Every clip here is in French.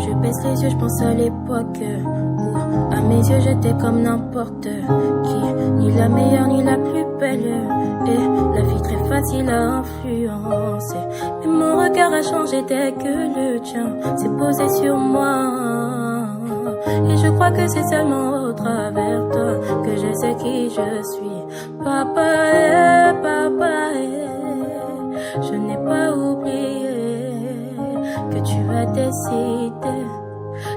Je baisse les yeux, je pense à l'époque où à mes yeux j'étais comme n'importe qui, ni la meilleure ni la plus belle, et la vie très facile à influencer. Mais mon regard a changé dès que le tien s'est posé sur moi. Et je crois que c'est seulement au travers toi que je sais qui je suis. Papa, papa, je n'ai pas oublié que tu as décidé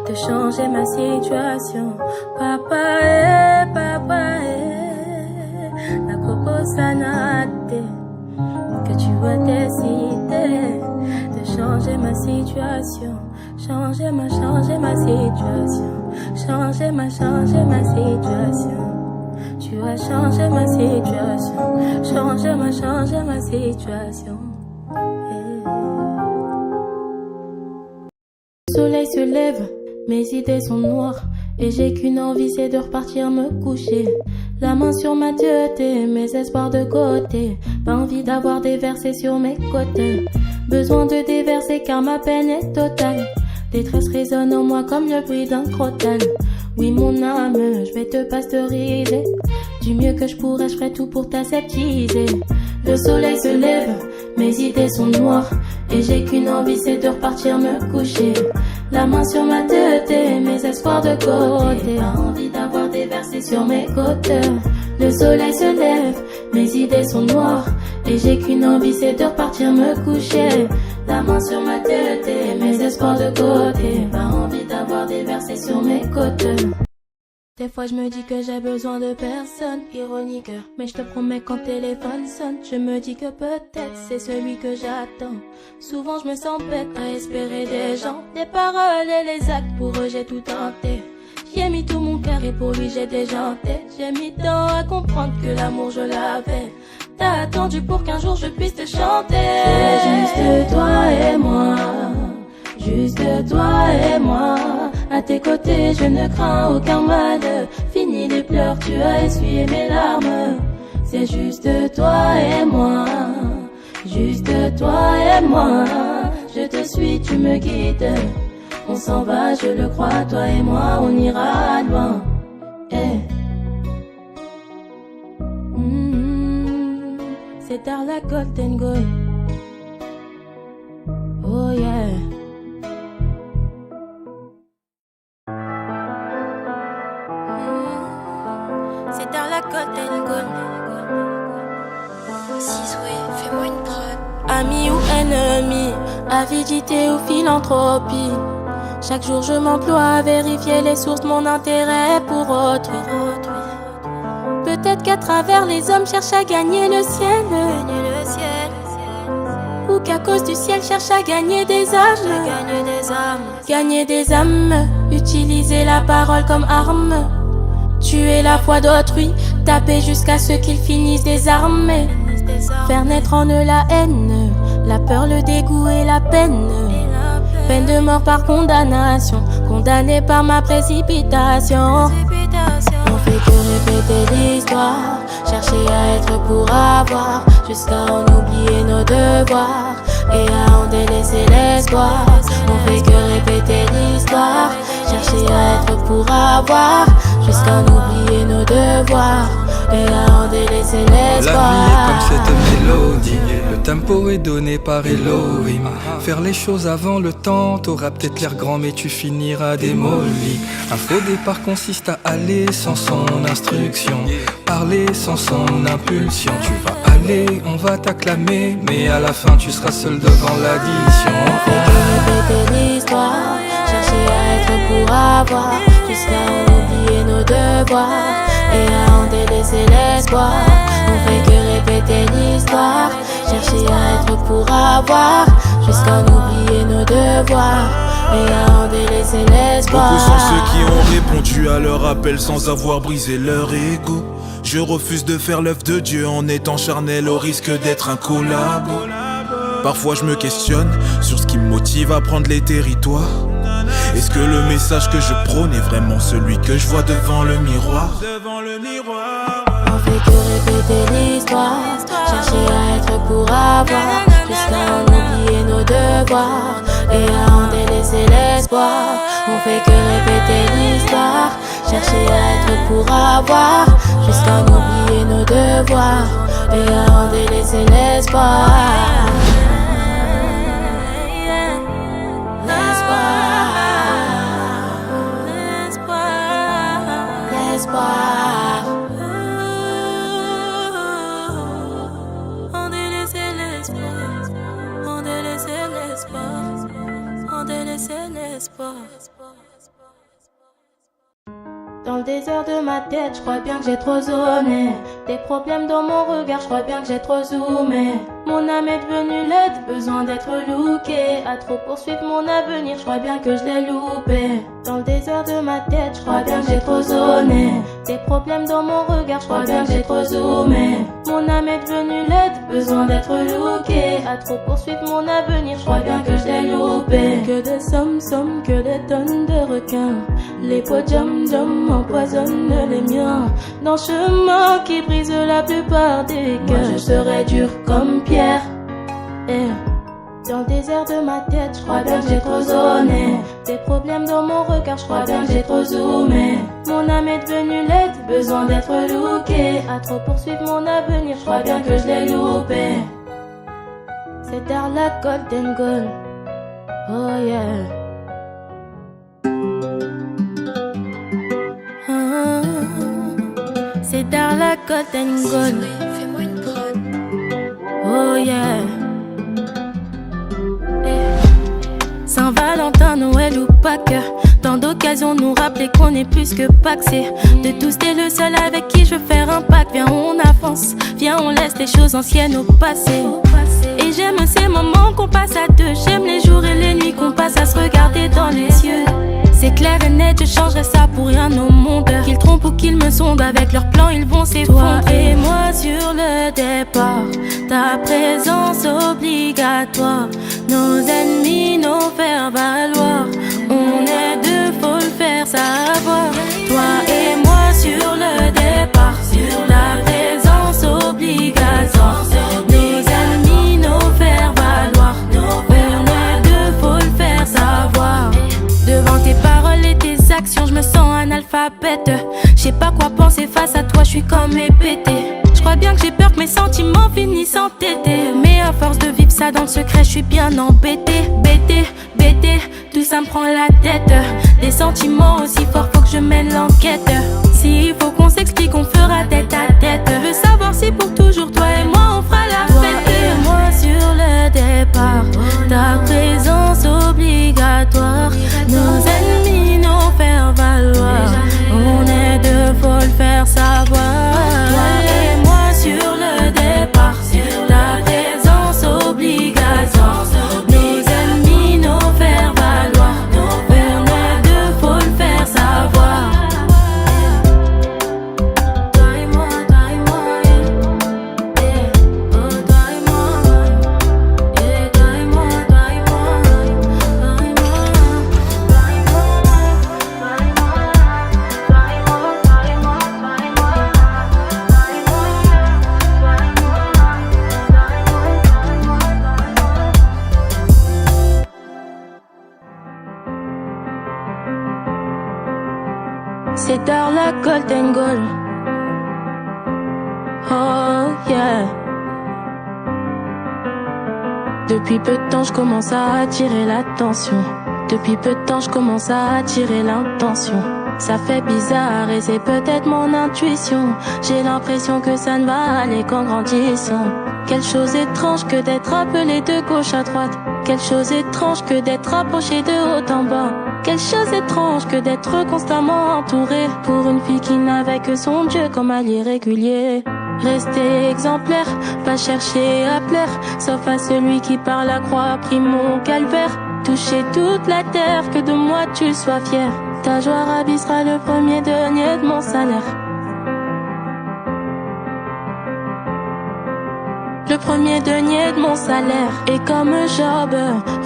de changer ma situation. Papa, papa, la proposition que tu as décidé de changer ma situation. Changer ma situation. Changer ma situation. Tu as changé ma situation. Changer ma situation. Le soleil se lève, mes idées sont noires, et j'ai qu'une envie, c'est de repartir me coucher. La main sur ma tête et mes espoirs de côté. Pas envie d'avoir des versets sur mes côtes. Besoin de déverser car ma peine est totale. Détresse résonne en moi comme le bruit d'un crottal. Oui mon âme, je vais te pasteuriser. Du mieux que je pourrais, je ferai tout pour t'aseptiser. Le soleil se lève, mes idées sont noires, et j'ai qu'une envie, c'est de repartir me coucher. La main sur ma tête et mes espoirs de côté. Pas envie d'avoir des versets sur mes côtes. Le soleil se lève, mes idées sont noires, et j'ai qu'une envie, c'est de repartir me coucher. La main sur ma tête et mes espoirs de côté. Pas envie d'avoir des versets sur mes côtes. Des fois je me dis que j'ai besoin de personne, ironique, mais je te promets quand le téléphone sonne, je me dis que peut-être c'est celui que j'attends. Souvent je me sens bête à espérer des gens, des paroles et les actes, pour eux j'ai tout tenté. J'ai mis tout mon cœur et pour lui j'ai déjanté. J'ai mis temps à comprendre que l'amour je l'avais. T'as attendu pour qu'un jour je puisse te chanter. C'est juste toi et moi, juste toi et moi. À tes côtés je ne crains aucun mal. Fini les pleurs, tu as essuyé mes larmes. C'est juste toi et moi, juste toi et moi. Je te suis, tu me guides. On s'en va, je le crois, toi et moi, on ira loin. C'est tard la Golden Goal. Oh yeah. C'est tard la Golden Goal. Zizoué, fais-moi une preuve. Ami ou ennemi, avidité ou philanthropie. Chaque jour je m'emploie à vérifier les sources de mon intérêt pour autrui. Peut-être qu'à travers les hommes cherche à gagner le ciel. Ou qu'à cause du ciel cherche à gagner des âmes. Gagner des âmes, utiliser la parole comme arme. Tuer la foi d'autrui, taper jusqu'à ce qu'ils finissent désarmés. Faire naître en eux la haine, la peur, le dégoût et la peine. Peine de mort par condamnation, condamné par ma précipitation. On fait que répéter l'histoire, chercher à être pour avoir, jusqu'à en oublier nos devoirs et à en délaisser l'espoir. On fait que répéter l'histoire, chercher à être pour avoir, jusqu'à en oublier nos devoirs et à en délaisser l'espoir. La vie est comme cette mélodie, le tempo est donné par Elohim. Faire les choses avant le temps, t'auras peut-être l'air grand mais tu finiras démoli. Un faux départ consiste à aller sans son instruction, parler sans son impulsion. Tu vas aller, on va t'acclamer, mais à la fin tu seras seul devant l'addition. On fait que répéter l'histoire, chercher à être pour avoir, jusqu'à en oublier nos devoirs et à en délaisser l'espoir. On fait que répéter l'histoire, chercher à être pour avoir, jusqu'à en oublier nos devoirs et à en délaisser l'espoir. Beaucoup sont ceux qui ont répondu à leur appel sans avoir brisé leur ego. Je refuse de faire l'œuvre de Dieu en étant charnel au risque d'être un collabo. Parfois je me questionne sur ce qui me motive à prendre les territoires. Est-ce que le message que je prône est vraiment celui que je vois devant le miroir? On fait que répéter l'histoire, chercher à être pour avoir, jusqu'à en oublier nos devoirs et à en délaisser l'espoir. l'espoir. On fait que répéter l'histoire, chercher à être pour avoir, jusqu'à oublier nos devoirs et à en délaisser l'espoir. L'espoir. On délaissait l'espoir. On délaissait l'espoir. On délaissait l'espoir. Dans le désert de ma tête, je crois bien que j'ai trop zoné. Des problèmes dans mon regard, je crois bien que j'ai trop zoomé. Mon âme est devenue laide, besoin d'être looké. À trop poursuivre mon avenir, je crois bien que je l'ai loupé. Dans le désert de ma tête, je crois bien que j'ai trop zoné. Des problèmes dans mon regard, je crois bien que j'ai trop zoomé. Mon âme est devenue laide, besoin d'être looké. À trop poursuivre mon avenir, je crois bien que je l'ai loupé. Que des sommes, que des tonnes de requins. Les pots jam empoisonnent les miens. Dans le chemin qui brise la plupart des cœurs, moi je serai dur comme pierre. Dans le désert de ma tête, je crois bien que j'ai trop zoné. Des problèmes dans mon regard, je crois bien que j'ai trop zoomé. Mon âme est devenue laide, besoin d'être looké. À trop poursuivre mon avenir, je crois bien que je l'ai loupé. C'est dans la Golden Goal. Oh yeah. C'est dans la Golden Goal. Fais-moi une prod. Oh yeah. Saint-Valentin, Noël ou Pâques, tant d'occasions nous rappeler qu'on est plus que paxé. De tous t'es le seul avec qui je veux faire un pacte. Viens on avance, viens on laisse les choses anciennes au passé. Et j'aime ces moments qu'on passe à deux. J'aime les jours et les nuits qu'on passe à se regarder dans les yeux. C'est clair et net, je changerais ça pour rien au monde. Qu'ils trompent ou qu'ils me sondent, avec leurs plans ils vont s'effondrer. Toi et moi sur le départ, ta présence obligatoire. Nos ennemis, nos faire valoir. On est deux, faut le faire savoir. Toi et moi sur le départ, ta présence obligatoire. Nos ennemis, nos faire valoir. On est deux, faut le faire savoir. Devant tes paroles et tes actions, je me sens analphabète. Je sais pas quoi penser face à toi, je suis comme épété. Je crois bien que j'ai peur que mes sentiments finissent en tété. Mais à force de vivre ça dans le secret, je suis bien embêté. Bêté, tout ça me prend la tête. Des sentiments aussi forts, faut que je mène l'enquête. S'il faut qu'on s'explique, on fera tête à tête. Je veux savoir si pour toujours, toi et moi, on fera la fête. Toi et moi sur le départ, ta présence obligatoire. Nos ennemis, nos faire valoir. On est deux, faut le faire savoir. Toi et moi sur le départ, ta présence obligatoire. Nos ennemis, nos faire valoir. On est deux, faut le faire savoir. Toi et moi, yeah. Oh, toi et moi, yeah. Toi et moi, toi et moi. C'est dans la Golden Goal. Oh yeah. Depuis peu de temps je commence à attirer l'attention. Depuis peu de temps je commence à attirer l'intention. Ça fait bizarre et c'est peut-être mon intuition. J'ai l'impression que ça ne va aller qu'en grandissant. Quelle chose étrange que d'être appelé de gauche à droite. Quelle chose étrange que d'être approché de haut en bas. Quelle chose étrange que d'être constamment entouré. Pour une fille qui n'avait que son Dieu comme allié régulier. Rester exemplaire, pas chercher à plaire, sauf à celui qui par la croix a pris mon calvaire. Toucher toute la terre, que de moi tu sois fier. Ta joie ravissera le premier denier de mon salaire. Le premier denier de mon salaire. Et comme Job,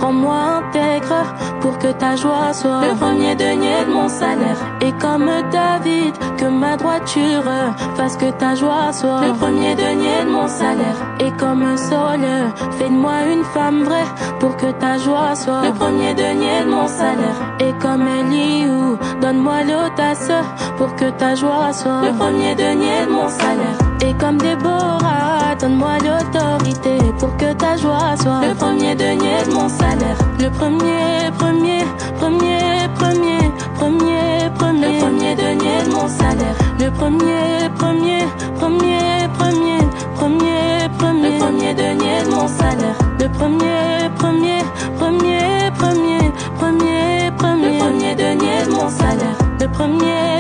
rends-moi intègre pour que ta joie soit le premier denier de mon salaire. Et comme David, que ma droiture fasse que ta joie soit le premier denier de mon salaire. Et comme Saul, fais de moi une femme vraie pour que ta joie soit le premier denier de mon salaire. Et comme Eliou, donne-moi l'audace pour que ta joie soit le premier denier de mon salaire. Et comme Déborah, donne-moi l'autorité pour que ta joie soit le premier denier de mon salaire. Le premier denier de mon salaire. Le premier denier de mon salaire. Le premier denier de mon salaire. Le premier